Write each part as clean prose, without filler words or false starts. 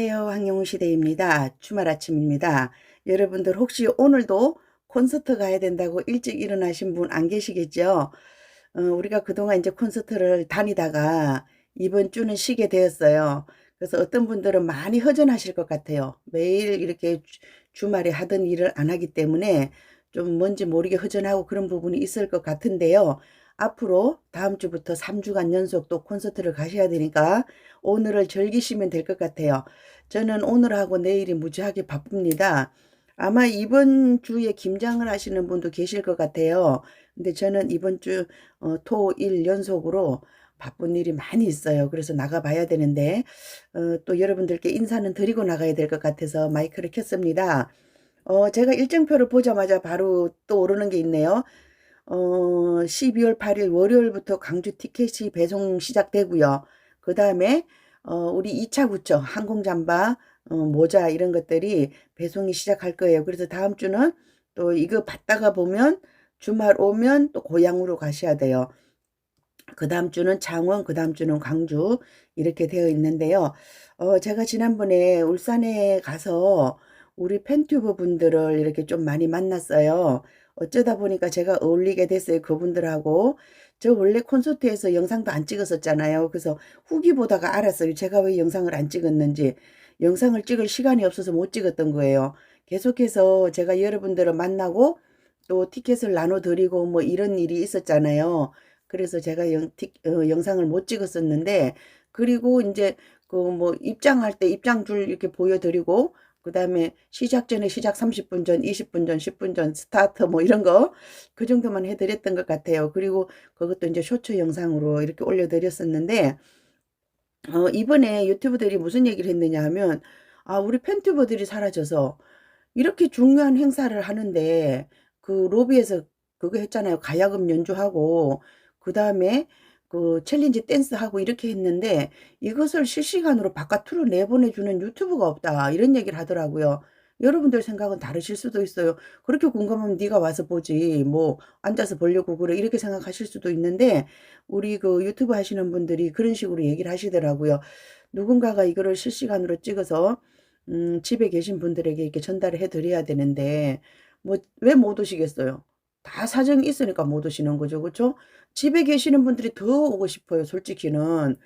안녕하세요. 황영우 시대입니다. 주말 아침입니다. 여러분들 혹시 오늘도 콘서트 가야 된다고 일찍 일어나신 분 안 계시겠죠? 우리가 그동안 이제 콘서트를 다니다가 이번 주는 쉬게 되었어요. 그래서 어떤 분들은 많이 허전하실 것 같아요. 매일 이렇게 주말에 하던 일을 안 하기 때문에 좀 뭔지 모르게 허전하고 그런 부분이 있을 것 같은데요. 앞으로 다음 주부터 3주간 연속 또 콘서트를 가셔야 되니까 오늘을 즐기시면 될 것 같아요. 저는 오늘하고 내일이 무지하게 바쁩니다. 아마 이번 주에 김장을 하시는 분도 계실 것 같아요. 근데 저는 이번 주 토, 일 연속으로 바쁜 일이 많이 있어요. 그래서 나가봐야 되는데 또 여러분들께 인사는 드리고 나가야 될 것 같아서 마이크를 켰습니다. 제가 일정표를 보자마자 바로 또 오르는 게 있네요. 12월 8일 월요일부터 광주 티켓이 배송 시작되고요. 그 다음에 우리 2차 구청 항공잠바 모자 이런 것들이 배송이 시작할 거예요. 그래서 다음 주는 또 이거 받다가 보면 주말 오면 또 고향으로 가셔야 돼요. 그 다음 주는 창원, 그 다음 주는 광주 이렇게 되어 있는데요. 제가 지난번에 울산에 가서 우리 팬튜브 분들을 이렇게 좀 많이 만났어요. 어쩌다 보니까 제가 어울리게 됐어요. 그분들하고. 저 원래 콘서트에서 영상도 안 찍었었잖아요. 그래서 후기 보다가 알았어요. 제가 왜 영상을 안 찍었는지. 영상을 찍을 시간이 없어서 못 찍었던 거예요. 계속해서 제가 여러분들을 만나고 또 티켓을 나눠드리고 뭐 이런 일이 있었잖아요. 그래서 제가 영상을 못 찍었었는데, 그리고 이제 그 뭐 입장할 때 입장줄 이렇게 보여드리고, 그 다음에 시작 전에 시작 30분 전, 20분 전, 10분 전 스타트 뭐 이런 거, 그 정도만 해드렸던 것 같아요. 그리고 그것도 이제 쇼츠 영상으로 이렇게 올려드렸었는데, 이번에 유튜브들이 무슨 얘기를 했느냐 하면, 아, 우리 팬튜버들이 사라져서 이렇게 중요한 행사를 하는데 그 로비에서 그거 했잖아요. 가야금 연주하고 그 다음에 그 챌린지 댄스하고 이렇게 했는데 이것을 실시간으로 바깥으로 내보내주는 유튜브가 없다. 이런 얘기를 하더라고요. 여러분들 생각은 다르실 수도 있어요. 그렇게 궁금하면 네가 와서 보지. 뭐 앉아서 보려고 그래. 이렇게 생각하실 수도 있는데 우리 그 유튜브 하시는 분들이 그런 식으로 얘기를 하시더라고요. 누군가가 이거를 실시간으로 찍어서 집에 계신 분들에게 이렇게 전달을 해 드려야 되는데 뭐 왜 못 오시겠어요? 다 사정이 있으니까 못 오시는 거죠. 그쵸? 집에 계시는 분들이 더 오고 싶어요, 솔직히는.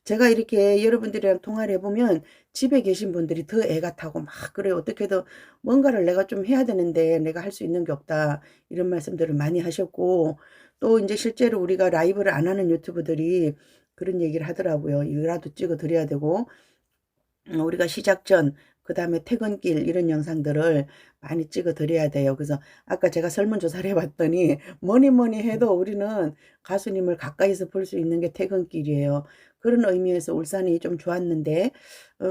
제가 이렇게 여러분들이랑 통화를 해 보면 집에 계신 분들이 더 애가 타고 막 그래요. 어떻게든 뭔가를 내가 좀 해야 되는데 내가 할 수 있는 게 없다. 이런 말씀들을 많이 하셨고 또 인제 실제로 우리가 라이브를 안 하는 유튜브들이 그런 얘기를 하더라고요. 이거라도 찍어 드려야 되고 우리가 시작 전, 그 다음에 퇴근길 이런 영상들을 많이 찍어 드려야 돼요. 그래서 아까 제가 설문조사를 해봤더니 뭐니 뭐니 해도 우리는 가수님을 가까이서 볼 수 있는 게 퇴근길이에요. 그런 의미에서 울산이 좀 좋았는데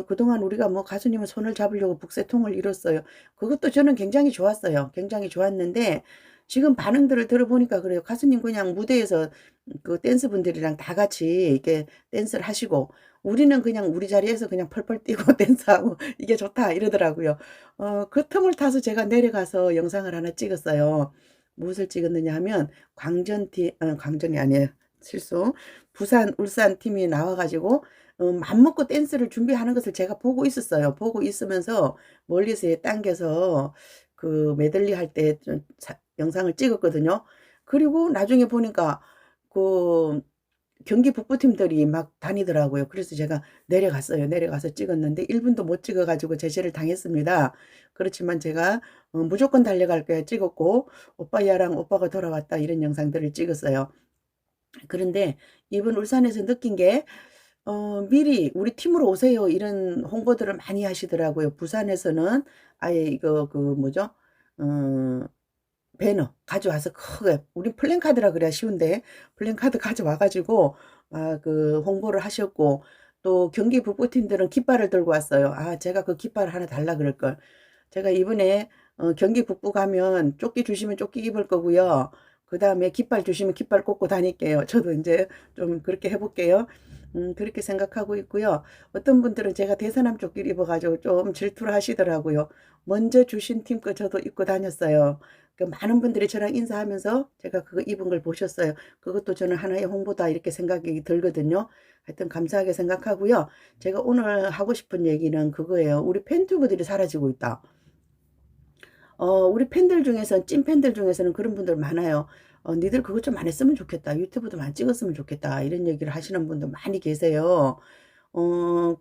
그동안 우리가 뭐 가수님을 손을 잡으려고 북새통을 이뤘어요. 그것도 저는 굉장히 좋았어요. 굉장히 좋았는데 지금 반응들을 들어보니까 그래요. 가수님 그냥 무대에서 그 댄스분들이랑 다 같이 이렇게 댄스를 하시고 우리는 그냥 우리 자리에서 그냥 펄펄 뛰고 댄스하고 이게 좋다 이러더라고요. 그 틈을 타서 제가 내려가서 영상을 하나 찍었어요. 무엇을 찍었느냐 하면 광전이 아니에요. 실수. 부산, 울산 팀이 나와가지고 맘먹고 댄스를 준비하는 것을 제가 보고 있었어요. 보고 있으면서 멀리서 당겨서 그 메들리 할 때 영상을 찍었거든요. 그리고 나중에 보니까 그 경기 북부팀들이 막 다니더라고요. 그래서 제가 내려갔어요. 내려가서 찍었는데 1분도 못 찍어 가지고 제지를 당했습니다. 그렇지만 제가 무조건 달려갈 거야 찍었고 오빠야랑 오빠가 돌아왔다 이런 영상들을 찍었어요. 그런데 이번 울산에서 느낀 게 미리 "우리 팀으로 오세요." 이런 홍보들을 많이 하시더라고요. 부산에서는 아예 이거 그 뭐죠? 어 배너 가져와서 크게 우리 플랜카드라 그래야 쉬운데 플랜카드 가져와 가지고 그 홍보를 하셨고 또 경기 북부팀들은 깃발을 들고 왔어요. 아 제가 그 깃발을 하나 달라 그럴 걸. 제가 이번에 경기 북부 가면 조끼 주시면 조끼 입을 거고요. 그다음에 깃발 주시면 깃발 꽂고 다닐게요. 저도 인제 좀 그렇게 해 볼게요. 그렇게 생각하고 있고요. 어떤 분들은 제가 대서남 조끼를 입어가지고 좀 질투를 하시더라고요. 먼저 주신 팀 거 저도 입고 다녔어요. 그 많은 분들이 저랑 인사하면서 제가 그거 입은 걸 보셨어요. 그것도 저는 하나의 홍보다 이렇게 생각이 들거든요. 하여튼 감사하게 생각하고요. 제가 오늘 하고 싶은 얘기는 그거예요. 우리 팬튜브들이 사라지고 있다. 우리 팬들 중에서는, 찐 팬들 중에서는 그런 분들 많아요. 니들 그것 좀 안 했으면 좋겠다. 유튜브도 많이 찍었으면 좋겠다. 이런 얘기를 하시는 분들 많이 계세요.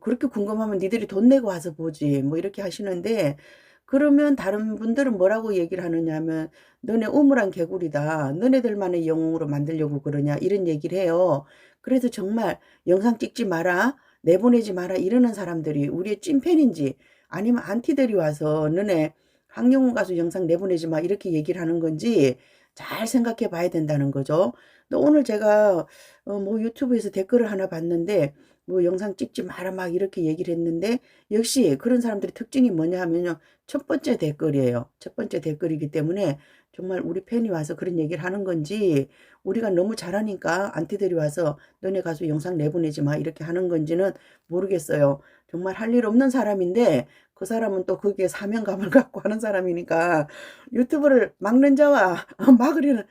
그렇게 궁금하면 니들이 돈 내고 와서 보지. 뭐 이렇게 하시는데, 그러면 다른 분들은 뭐라고 얘기를 하느냐 하면, 너네 우물안 개구리다. 너네들만의 영웅으로 만들려고 그러냐. 이런 얘기를 해요. 그래서 정말 영상 찍지 마라. 내보내지 마라. 이러는 사람들이 우리의 찐팬인지, 아니면 안티들이 와서 너네 황영우 가수 영상 내보내지 마. 이렇게 얘기를 하는 건지 잘 생각해 봐야 된다는 거죠. 또 오늘 제가 뭐 유튜브에서 댓글을 하나 봤는데, 뭐 영상 찍지 마라 막 이렇게 얘기를 했는데, 역시 그런 사람들의 특징이 뭐냐 하면요, 첫 번째 댓글이에요. 첫 번째 댓글이기 때문에 정말 우리 팬이 와서 그런 얘기를 하는 건지, 우리가 너무 잘하니까 안티들이 와서 너네 가수 영상 내보내지 마 이렇게 하는 건지는 모르겠어요. 정말 할 일 없는 사람인데 그 사람은 또 거기에 사명감을 갖고 하는 사람이니까, 유튜브를 막는 자와 막으려는,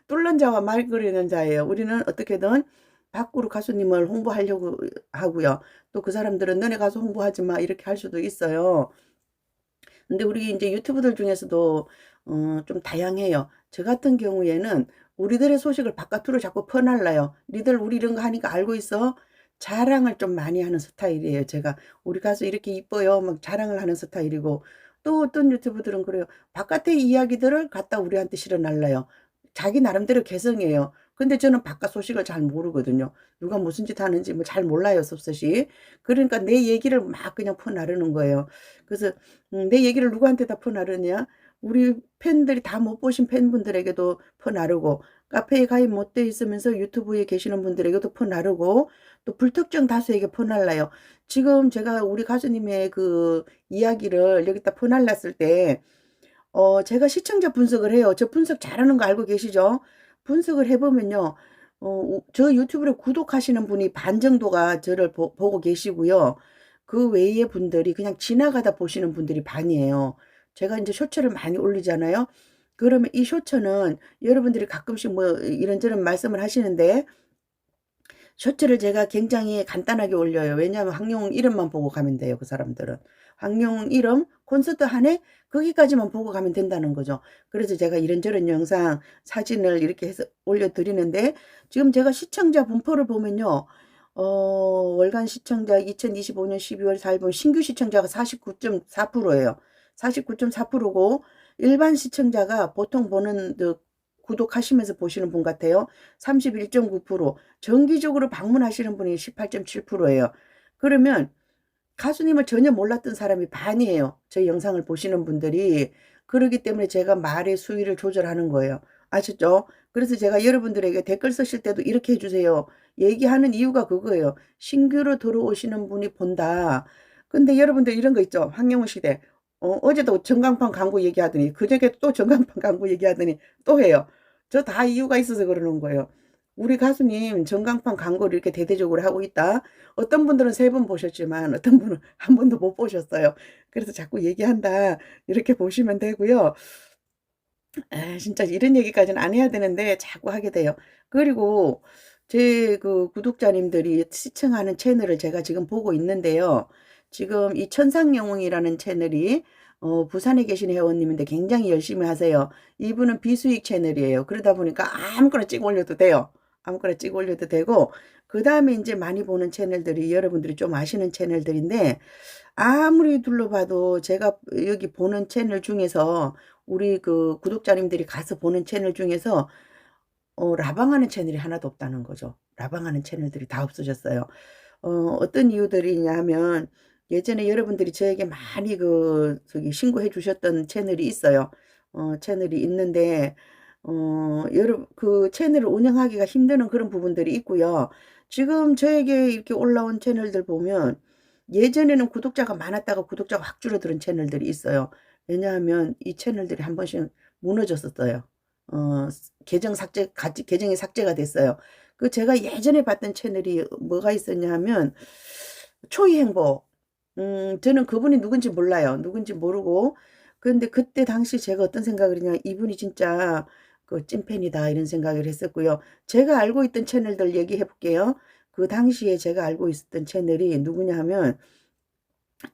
뚫는 자와 막으려는 자예요. 우리는 어떻게든 밖으로 가수님을 홍보하려고 하고요. 또 그 사람들은 너네 가수 홍보하지 마 이렇게 할 수도 있어요. 근데 우리 이제 유튜브들 중에서도 좀 다양해요. 저 같은 경우에는 우리들의 소식을 바깥으로 자꾸 퍼날라요. 니들 우리 이런 거 하니까 알고 있어? 자랑을 좀 많이 하는 스타일이에요. 제가 우리 가수 이렇게 이뻐요. 막 자랑을 하는 스타일이고, 또 어떤 유튜브들은 그래요. 바깥의 이야기들을 갖다 우리한테 실어날라요. 자기 나름대로 개성이에요. 근데 저는 바깥 소식을 잘 모르거든요. 누가 무슨 짓 하는지 뭐 잘 몰라요, 섭섭이. 그러니까 내 얘기를 막 그냥 퍼나르는 거예요. 그래서 내 얘기를 누구한테 다 퍼나르냐? 우리 팬들이 다 못 보신 팬분들에게도 퍼나르고, 카페에 가입 못 돼 있으면서 유튜브에 계시는 분들에게도 퍼나르고, 또 불특정 다수에게 퍼날라요. 지금 제가 우리 가수님의 그 이야기를 여기다 퍼날랐을 때, 제가 시청자 분석을 해요. 저 분석 잘하는 거 알고 계시죠? 분석을 해보면요, 저 유튜브를 구독하시는 분이 반 정도가 저를 보고 계시고요. 그 외의 분들이 그냥 지나가다 보시는 분들이 반이에요. 제가 이제 쇼츠를 많이 올리잖아요. 그러면 이 쇼츠는 여러분들이 가끔씩 뭐 이런저런 말씀을 하시는데, 쇼츠를 제가 굉장히 간단하게 올려요. 왜냐하면 황룡 이름만 보고 가면 돼요. 그 사람들은. 황룡 이름, 콘서트 한 해, 거기까지만 보고 가면 된다는 거죠. 그래서 제가 이런저런 영상, 사진을 이렇게 해서 올려드리는데, 지금 제가 시청자 분포를 보면요, 월간 시청자 2025년 12월 4일 보면 신규 시청자가 49.4%예요. 49.4%고, 일반 시청자가 보통 보는 그 구독하시면서 보시는 분 같아요. 31.9%, 정기적으로 방문하시는 분이 18.7%예요. 그러면 가수님을 전혀 몰랐던 사람이 반이에요. 제 영상을 보시는 분들이. 그러기 때문에 제가 말의 수위를 조절하는 거예요. 아셨죠? 그래서 제가 여러분들에게 댓글 쓰실 때도 이렇게 해주세요. 얘기하는 이유가 그거예요. 신규로 들어오시는 분이 본다. 근데 여러분들 이런 거 있죠? 황영우 시대. 어제도 전광판 광고 얘기하더니, 그저께 또 전광판 광고 얘기하더니 또 해요. 저 다 이유가 있어서 그러는 거예요. 우리 가수님 전광판 광고를 이렇게 대대적으로 하고 있다. 어떤 분들은 3번 보셨지만 어떤 분은 한 번도 못 보셨어요. 그래서 자꾸 얘기한다. 이렇게 보시면 되고요. 진짜 이런 얘기까지는 안 해야 되는데 자꾸 하게 돼요. 그리고 제 그 구독자님들이 시청하는 채널을 제가 지금 보고 있는데요. 지금 이 천상영웅이라는 채널이 부산에 계신 회원님인데 굉장히 열심히 하세요. 이분은 비수익 채널이에요. 그러다 보니까 아무거나 찍어 올려도 돼요. 아무거나 찍어 올려도 되고, 그 다음에 이제 많이 보는 채널들이 여러분들이 좀 아시는 채널들인데, 아무리 둘러봐도 제가 여기 보는 채널 중에서, 우리 그 구독자님들이 가서 보는 채널 중에서 라방하는 채널이 하나도 없다는 거죠. 라방하는 채널들이 다 없어졌어요. 어떤 이유들이냐 하면, 예전에 여러분들이 저에게 많이 저기 신고해 주셨던 채널이 있어요. 채널이 있는데, 그 채널을 운영하기가 힘드는 그런 부분들이 있고요. 지금 저에게 이렇게 올라온 채널들 보면, 예전에는 구독자가 많았다가 구독자가 확 줄어드는 채널들이 있어요. 왜냐하면 이 채널들이 한 번씩 무너졌었어요. 계정이 삭제가 됐어요. 그 제가 예전에 봤던 채널이 뭐가 있었냐 하면 초이 행복. 저는 그분이 누군지 몰라요. 누군지 모르고. 그런데 그때 당시 제가 어떤 생각을 했냐, 이분이 진짜 그 찐팬이다 이런 생각을 했었고요. 제가 알고 있던 채널들 얘기해 볼게요. 그 당시에 제가 알고 있었던 채널이 누구냐 하면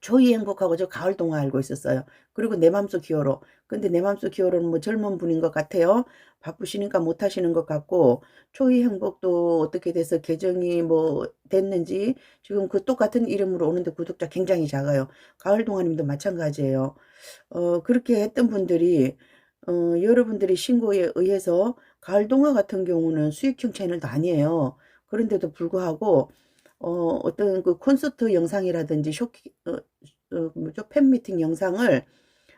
초이 행복하고 저 가을 동화 알고 있었어요. 그리고 내 맘속 기어로. 근데 내 맘속 기어로는 뭐 젊은 분인 것 같아요. 바쁘시니까 못 하시는 것 같고, 초이 행복도 어떻게 돼서 계정이 뭐 됐는지 지금 그 똑같은 이름으로 오는데 구독자 굉장히 작아요. 가을 동화님도 마찬가지예요. 그렇게 했던 분들이 여러분들이 신고에 의해서 가을 동화 같은 경우는 수익형 채널도 아니에요. 그런데도 불구하고 어떤 그 콘서트 영상이라든지 뭐죠? 팬미팅 영상을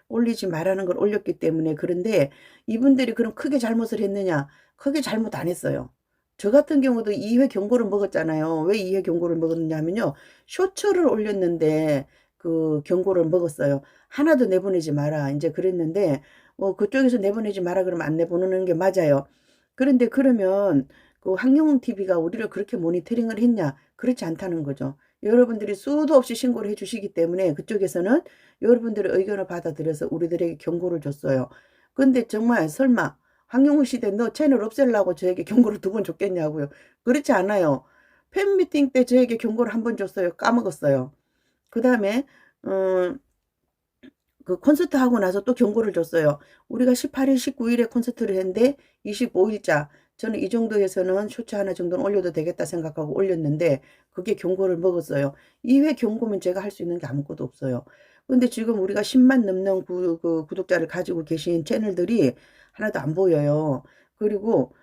올리지 말라는 걸 올렸기 때문에. 그런데 이분들이 그럼 크게 잘못을 했느냐? 크게 잘못 안 했어요. 저 같은 경우도 2회 경고를 먹었잖아요. 왜 2회 경고를 먹었느냐 하면요. 쇼츠를 올렸는데 그 경고를 먹었어요. 하나도 내보내지 마라. 이제 그랬는데 그쪽에서 내보내지 마라 그러면 안 내보내는 게 맞아요. 그런데 그러면 그 황영웅 TV가 우리를 그렇게 모니터링을 했냐? 그렇지 않다는 거죠. 여러분들이 수도 없이 신고를 해주시기 때문에 그쪽에서는 여러분들의 의견을 받아들여서 우리들에게 경고를 줬어요. 근데 정말 설마 황영우 시대 너 채널 없애려고 저에게 경고를 2번 줬겠냐고요. 그렇지 않아요. 팬미팅 때 저에게 경고를 1번 줬어요. 까먹었어요. 그 다음에 그 콘서트 하고 나서 또 경고를 줬어요. 우리가 18일, 19일에 콘서트를 했는데 25일자 저는 이 정도에서는 쇼츠 하나 정도는 올려도 되겠다 생각하고 올렸는데 그게 경고를 먹었어요. 2회 경고면 제가 할 수 있는 게 아무것도 없어요. 근데 지금 우리가 10만 넘는 그 구독자를 가지고 계신 채널들이 하나도 안 보여요. 그리고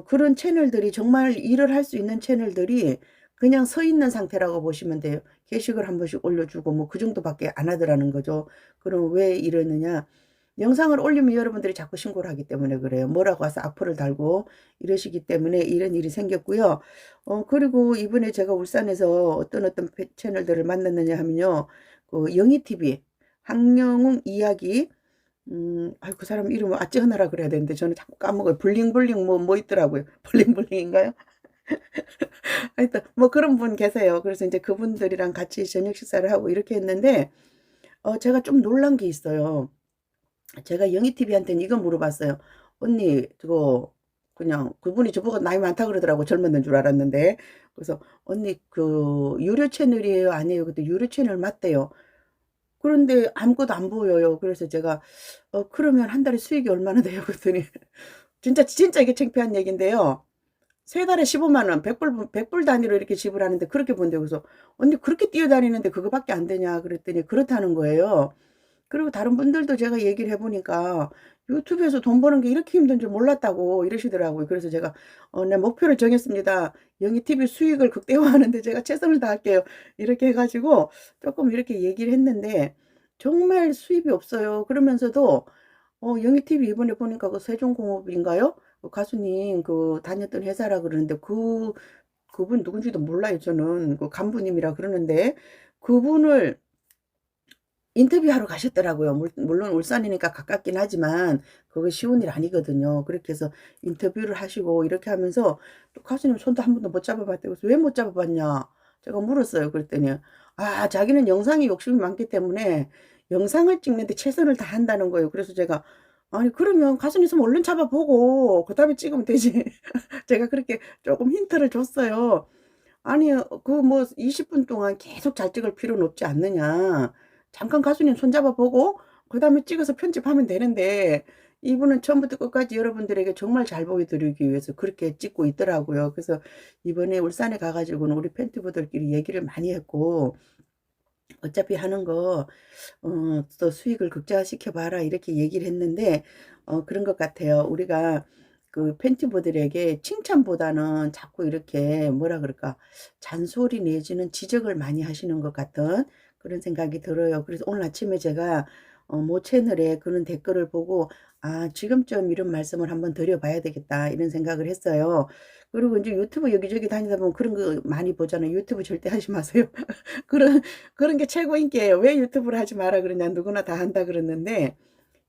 그런 채널들이 정말 일을 할 수 있는 채널들이 그냥 서 있는 상태라고 보시면 돼요. 게시글 한 번씩 올려주고 뭐 그 정도밖에 안 하더라는 거죠. 그럼 왜 이러느냐? 영상을 올리면 여러분들이 자꾸 신고를 하기 때문에 그래요. 뭐라고 와서 악플을 달고 이러시기 때문에 이런 일이 생겼고요. 그리고 이번에 제가 울산에서 어떤 채널들을 만났느냐 하면요. 그 영희TV, 황영웅 이야기, 그 사람 이름을 아찌하나라 그래야 되는데 저는 자꾸 까먹어요. 블링블링 뭐 있더라고요. 블링블링인가요? 하여튼 뭐 그런 분 계세요. 그래서 이제 그분들이랑 같이 저녁 식사를 하고 이렇게 했는데 제가 좀 놀란 게 있어요. 제가 영희TV한테는 이거 물어봤어요. 언니 그거 그냥 그분이 저보고 나이 많다 그러더라고. 젊었는 줄 알았는데. 그래서 언니 그 유료 채널이에요 아니에요? 그때 유료 채널 맞대요. 그런데 아무것도 안 보여요. 그래서 제가 그러면 한 달에 수익이 얼마나 돼요? 그랬더니 진짜 이게 창피한 얘기인데요. 3달에 15만 원, 100불 단위로 이렇게 지불하는데 그렇게 본대요. 그래서 언니 그렇게 뛰어다니는데 그거밖에 안 되냐 그랬더니 그렇다는 거예요. 그리고 다른 분들도 제가 얘기를 해보니까 유튜브에서 돈 버는 게 이렇게 힘든 줄 몰랐다고 이러시더라고요. 그래서 제가 내 목표를 정했습니다. 영희TV 수익을 극대화하는데 제가 최선을 다할게요. 이렇게 해가지고 조금 이렇게 얘기를 했는데 정말 수입이 없어요. 그러면서도 영희TV 이번에 보니까 그 세종공업인가요? 그 가수님 그 다녔던 회사라 그러는데 그분 누군지도 몰라요. 저는 그 간부님이라 그러는데 그분을 인터뷰하러 가셨더라고요. 물론 울산이니까 가깝긴 하지만 그거 쉬운 일 아니거든요. 그렇게 해서 인터뷰를 하시고 이렇게 하면서 또 가수님 손도 한 번도 못 잡아봤대요. 그래서 왜 못 잡아봤냐? 제가 물었어요. 그랬더니 자기는 영상에 욕심이 많기 때문에 영상을 찍는데 최선을 다한다는 거예요. 그래서 제가 아니 그러면 가수님 손 얼른 잡아보고 그 다음에 찍으면 되지. 제가 그렇게 조금 힌트를 줬어요. 아니 그 뭐 20분 동안 계속 잘 찍을 필요는 없지 않느냐. 잠깐 가수님 손잡아 보고 그 다음에 찍어서 편집하면 되는데 이분은 처음부터 끝까지 여러분들에게 정말 잘 보여드리기 위해서 그렇게 찍고 있더라고요. 그래서 이번에 울산에 가가지고는 우리 팬티브들끼리 얘기를 많이 했고 어차피 하는 거 또 수익을 극대화시켜 봐라 이렇게 얘기를 했는데 그런 것 같아요. 우리가 그 팬티브들에게 칭찬보다는 자꾸 이렇게 뭐라 그럴까 잔소리 내지는 지적을 많이 하시는 것 같은 그런 생각이 들어요. 그래서 오늘 아침에 제가 모 채널에 그런 댓글을 보고 지금쯤 이런 말씀을 한번 드려봐야 되겠다 이런 생각을 했어요. 그리고 이제 유튜브 여기저기 다니다 보면 그런 거 많이 보잖아요. 유튜브 절대 하지 마세요. 그런 게 최고 인기예요. 왜 유튜브를 하지 마라 그러냐. 누구나 다 한다 그러는데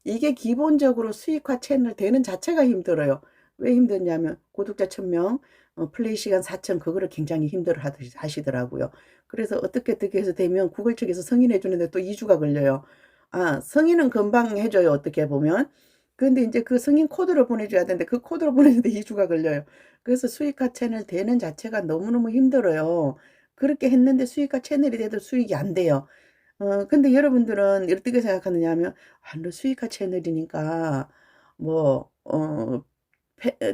이게 기본적으로 수익화 채널 되는 자체가 힘들어요. 왜 힘드냐면 구독자 1000명, 플레이 시간 4000 그거를 굉장히 힘들어 하시더라고요. 그래서 어떻게 해서 되면 구글 측에서 승인해 주는데 또 2주가 걸려요. 아, 승인은 금방 해줘요, 어떻게 보면. 근데 이제 그 승인 코드를 보내줘야 되는데 그 코드를 보내는데 2주가 걸려요. 그래서 수익화 채널 되는 자체가 너무너무 힘들어요. 그렇게 했는데 수익화 채널이 돼도 수익이 안 돼요. 근데 여러분들은 어떻게 생각하느냐 하면, 아, 너 수익화 채널이니까, 뭐,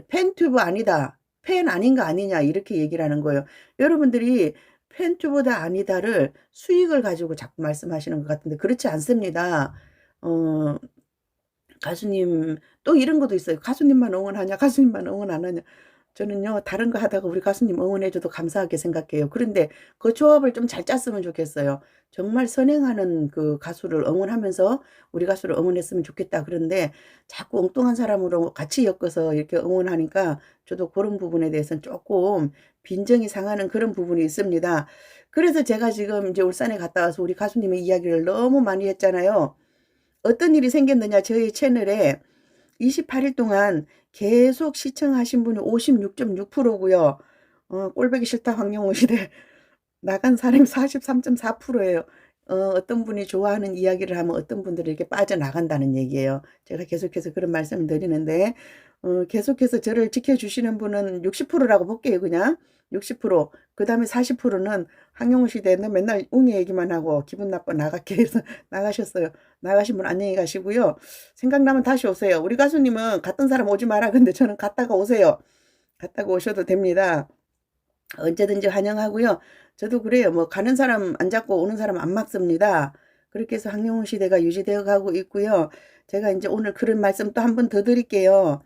팬튜브 아니다. 팬 아닌 거 아니냐. 이렇게 얘기를 하는 거예요. 여러분들이 팬튜브다 아니다를 수익을 가지고 자꾸 말씀하시는 것 같은데, 그렇지 않습니다. 어, 가수님, 또 이런 것도 있어요. 가수님만 응원하냐, 가수님만 응원 안 하냐. 저는요, 다른 거 하다가 우리 가수님 응원해줘도 감사하게 생각해요. 그런데 그 조합을 좀 잘 짰으면 좋겠어요. 정말 선행하는 그 가수를 응원하면서 우리 가수를 응원했으면 좋겠다. 그런데 자꾸 엉뚱한 사람으로 같이 엮어서 이렇게 응원하니까 저도 그런 부분에 대해서는 조금 빈정이 상하는 그런 부분이 있습니다. 그래서 제가 지금 이제 울산에 갔다 와서 우리 가수님의 이야기를 너무 많이 했잖아요. 어떤 일이 생겼느냐, 저희 채널에 28일 동안 계속 시청하신 분이 56.6%고요. 꼴보기 싫다 황영호 시대 나간 사람이 43.4%예요. 어떤 분이 좋아하는 이야기를 하면 어떤 분들이 이렇게 빠져나간다는 얘기예요. 제가 계속해서 그런 말씀을 드리는데, 계속해서 저를 지켜주시는 분은 60%라고 볼게요, 그냥. 60%. 그 다음에 40%는 황영우 시대는 맨날 웅이 얘기만 하고 기분 나빠 나갈게 해서 나가셨어요. 나가신 분 안녕히 가시고요. 생각나면 다시 오세요. 우리 가수님은 갔던 사람 오지 마라. 근데 저는 갔다가 오세요. 갔다가 오셔도 됩니다. 언제든지 환영하고요. 저도 그래요. 뭐 가는 사람 안 잡고 오는 사람 안 막습니다. 그렇게 해서 황영훈 시대가 유지되어 가고 있고요. 제가 이제 오늘 그런 말씀 또 한 번 더 드릴게요.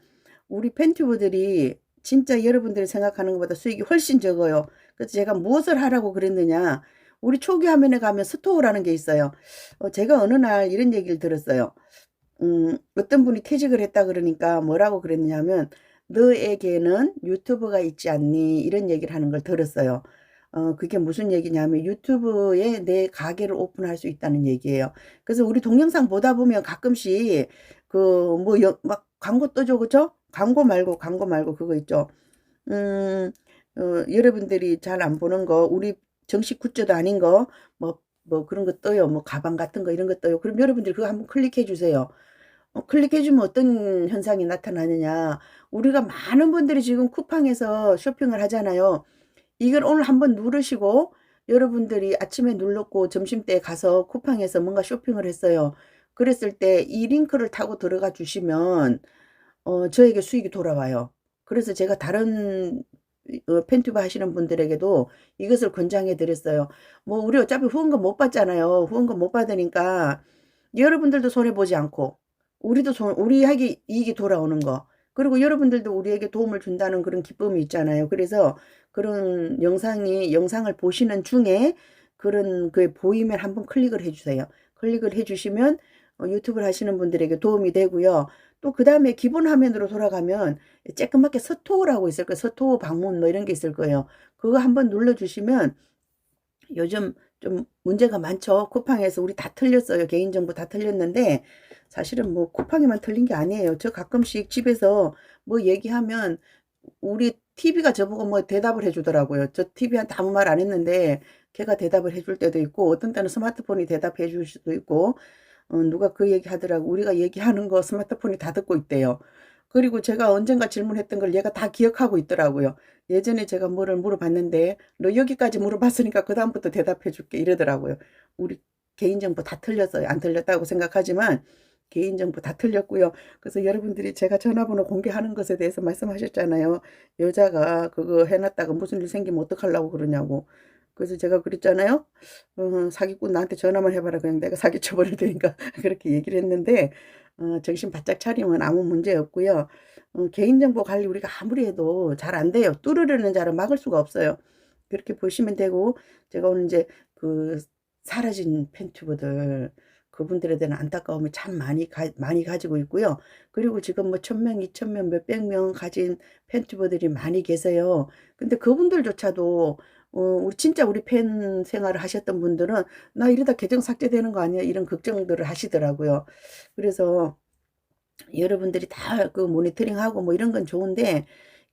우리 팬튜브들이 진짜 여러분들이 생각하는 것보다 수익이 훨씬 적어요. 그래서 제가 무엇을 하라고 그랬느냐. 우리 초기 화면에 가면 스토어라는 게 있어요. 제가 어느 날 이런 얘기를 들었어요. 어떤 분이 퇴직을 했다 그러니까 뭐라고 그랬냐면, 너에게는 유튜브가 있지 않니? 이런 얘기를 하는 걸 들었어요. 그게 무슨 얘기냐면 유튜브에 내 가게를 오픈할 수 있다는 얘기예요. 그래서 우리 동영상 보다 보면 가끔씩 그 뭐 막 광고 떠줘, 그죠? 광고 말고 그거 있죠. 음, 여러분들이 잘 안 보는 거, 우리 정식 굿즈도 아닌 거, 뭐 그런 거 떠요. 뭐 가방 같은 거 이런 거 떠요. 그럼 여러분들이 그거 한번 클릭해 주세요. 클릭해주면 어떤 현상이 나타나느냐. 우리가 많은 분들이 지금 쿠팡에서 쇼핑을 하잖아요. 이걸 오늘 한번 누르시고 여러분들이 아침에 눌렀고 점심때 가서 쿠팡에서 뭔가 쇼핑을 했어요. 그랬을 때 이 링크를 타고 들어가 주시면 저에게 수익이 돌아와요. 그래서 제가 다른 팬튜브 하시는 분들에게도 이것을 권장해 드렸어요. 뭐 우리 어차피 후원금 못 받잖아요. 후원금 못 받으니까 여러분들도 손해보지 않고 우리도 우리에게 이익이 돌아오는 거, 그리고 여러분들도 우리에게 도움을 준다는 그런 기쁨이 있잖아요. 그래서 그런 영상을 보시는 중에 그런 그 보이면 한번 클릭을 해주세요. 클릭을 해주시면 유튜브를 하시는 분들에게 도움이 되고요. 또 그 다음에 기본 화면으로 돌아가면 쬐끄맣게 서토어라고 있을 거예요. 서토어 방문 뭐 이런 게 있을 거예요. 그거 한번 눌러주시면 요즘 좀 문제가 많죠. 쿠팡에서 우리 다 틀렸어요. 개인정보 다 틀렸는데 사실은 뭐 쿠팡에만 틀린 게 아니에요. 저 가끔씩 집에서 뭐 얘기하면 우리 TV가 저보고 뭐 대답을 해주더라고요. 저 TV한테 아무 말 안 했는데 걔가 대답을 해줄 때도 있고 어떤 때는 스마트폰이 대답해 줄 수도 있고, 누가 그 얘기 하더라고. 우리가 얘기하는 거 스마트폰이 다 듣고 있대요. 그리고 제가 언젠가 질문했던 걸 얘가 다 기억하고 있더라고요. 예전에 제가 뭐를 물어봤는데 너 여기까지 물어봤으니까 그다음부터 대답해 줄게 이러더라고요. 우리 개인정보 다 틀렸어요. 안 틀렸다고 생각하지만 개인정보 다 틀렸고요. 그래서 여러분들이 제가 전화번호 공개하는 것에 대해서 말씀하셨잖아요. 여자가 그거 해놨다가 무슨 일 생기면 어떡하려고 그러냐고. 그래서 제가 그랬잖아요. 사기꾼 나한테 전화만 해봐라. 그냥 내가 사기쳐 버릴 테니까 그렇게 얘기를 했는데, 정신 바짝 차리면 아무 문제 없고요. 개인정보 관리 우리가 아무리 해도 잘 안 돼요. 뚫으려는 자를 막을 수가 없어요. 그렇게 보시면 되고, 제가 오늘 이제 그 사라진 팬튜버들, 그분들에 대한 안타까움이 참 많이 가지고 있고요. 그리고 지금 뭐 1000명, 2000명, 몇백 명 가진 팬튜버들이 많이 계세요. 근데 그분들조차도 우리 진짜 우리 팬 생활을 하셨던 분들은 나 이러다 계정 삭제되는 거 아니야? 이런 걱정들을 하시더라고요. 그래서 여러분들이 다 그 모니터링하고 뭐 이런 건 좋은데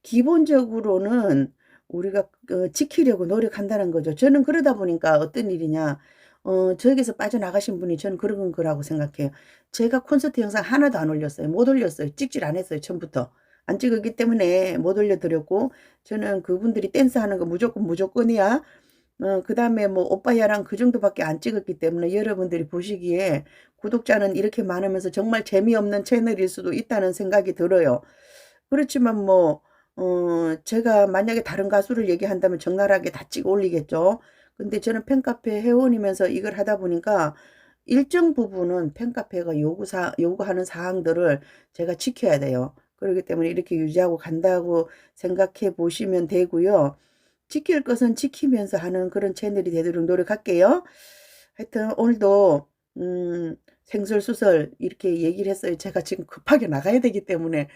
기본적으로는 우리가 지키려고 노력한다는 거죠. 저는 그러다 보니까 어떤 일이냐, 저에게서 빠져나가신 분이 저는 그런 거라고 생각해요. 제가 콘서트 영상 하나도 안 올렸어요. 못 올렸어요. 찍질 안 했어요. 처음부터. 안 찍었기 때문에 못 올려드렸고, 저는 그분들이 댄스 하는 거 무조건이야. 그 다음에 뭐 오빠야랑 그 정도밖에 안 찍었기 때문에 여러분들이 보시기에 구독자는 이렇게 많으면서 정말 재미없는 채널일 수도 있다는 생각이 들어요. 그렇지만 뭐, 제가 만약에 다른 가수를 얘기한다면 적나라하게 다 찍어 올리겠죠. 근데 저는 팬카페 회원이면서 이걸 하다 보니까 일정 부분은 팬카페가 요구하는 사항들을 제가 지켜야 돼요. 그렇기 때문에 이렇게 유지하고 간다고 생각해 보시면 되고요. 지킬 것은 지키면서 하는 그런 채널이 되도록 노력할게요. 하여튼 오늘도 생설수설 이렇게 얘기를 했어요. 제가 지금 급하게 나가야 되기 때문에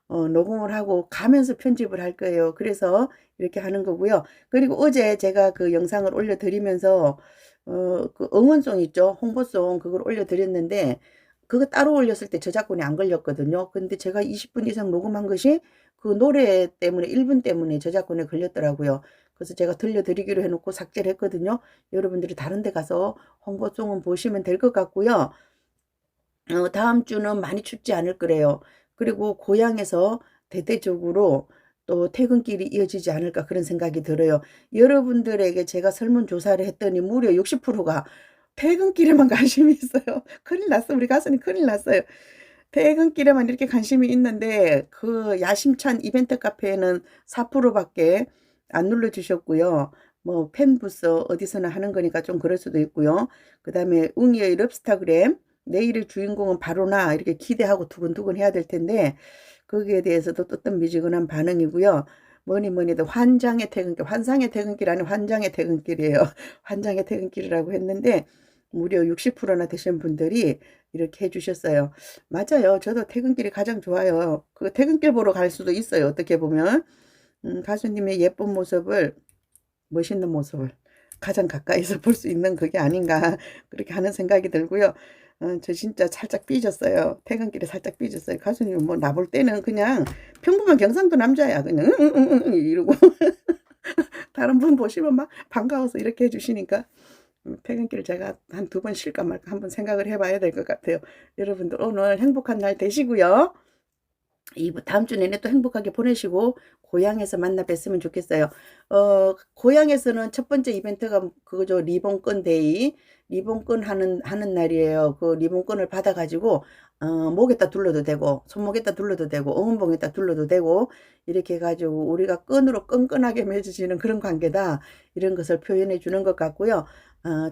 녹음을 하고 가면서 편집을 할 거예요. 그래서 이렇게 하는 거고요. 그리고 어제 제가 그 영상을 올려드리면서 그 응원송 있죠. 홍보송 그걸 올려드렸는데 그거 따로 올렸을 때 저작권이 안 걸렸거든요. 근데 제가 20분 이상 녹음한 것이 그 노래 때문에 1분 때문에 저작권에 걸렸더라고요. 그래서 제가 들려드리기로 해놓고 삭제를 했거든요. 여러분들이 다른 데 가서 홍보송은 보시면 될 것 같고요. 다음 주는 많이 춥지 않을 거래요. 그리고 고향에서 대대적으로 또 퇴근길이 이어지지 않을까 그런 생각이 들어요. 여러분들에게 제가 설문조사를 했더니 무려 60%가 퇴근길에만 관심이 있어요. 큰일 났어. 우리 가수님 큰일 났어요. 퇴근길에만 이렇게 관심이 있는데 그 야심찬 이벤트 카페에는 4%밖에 안 눌러주셨고요. 뭐 팬부스 어디서나 하는 거니까 좀 그럴 수도 있고요. 그 다음에 웅이의 럽스타그램 내일의 주인공은 바로나 이렇게 기대하고 두근두근 해야 될 텐데 거기에 대해서도 뜨뜻미지근한 반응이고요. 뭐니 해도 환장의 퇴근길, 환상의 퇴근길 아니 환장의 퇴근길이에요. 환장의 퇴근길이라고 했는데 무려 60%나 되신 분들이 이렇게 해주셨어요. 맞아요. 저도 퇴근길이 가장 좋아요. 그 퇴근길 보러 갈 수도 있어요. 어떻게 보면 가수님의 예쁜 모습을, 멋있는 모습을 가장 가까이서 볼 수 있는 그게 아닌가 그렇게 하는 생각이 들고요. 저 진짜 살짝 삐졌어요. 퇴근길에 살짝 삐졌어요. 가수님 뭐 나 볼 때는 그냥 평범한 경상도 남자야. 그냥 이러고 다른 분 보시면 막 반가워서 이렇게 해주시니까 퇴근길 제가 한 2번 쉴까 말까 한번 생각을 해봐야 될 것 같아요. 여러분들 오늘 행복한 날 되시고요. 다음 주 내내 또 행복하게 보내시고 고향에서 만나 뵀으면 좋겠어요. 고향에서는 첫 번째 이벤트가 그거죠. 리본권 데이. 리본권 하는 날이에요. 그 리본권을 받아가지고 목에다 둘러도 되고 손목에다 둘러도 되고 응원봉에다 둘러도 되고 이렇게 해가지고 우리가 끈으로 끈끈하게 맺어지는 그런 관계다. 이런 것을 표현해 주는 것 같고요.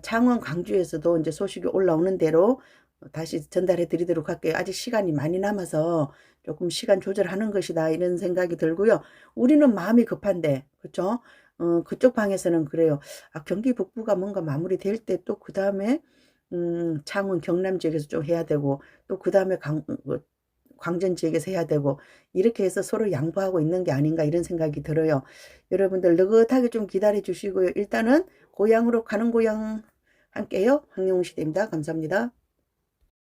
창원 광주에서도 이제 소식이 올라오는 대로 다시 전달해 드리도록 할게요. 아직 시간이 많이 남아서 조금 시간 조절하는 것이다 이런 생각이 들고요. 우리는 마음이 급한데 그렇죠? 그쪽 방에서는 그래요. 경기 북부가 뭔가 마무리될 때 또 그 다음에 창원 경남 지역에서 좀 해야 되고 또 그 다음에 광전 지역에서 해야 되고 이렇게 해서 서로 양보하고 있는 게 아닌가 이런 생각이 들어요. 여러분들 느긋하게 좀 기다려 주시고요. 일단은 고향으로 가는 고향 함께요. 황영웅 시대입니다. 감사합니다.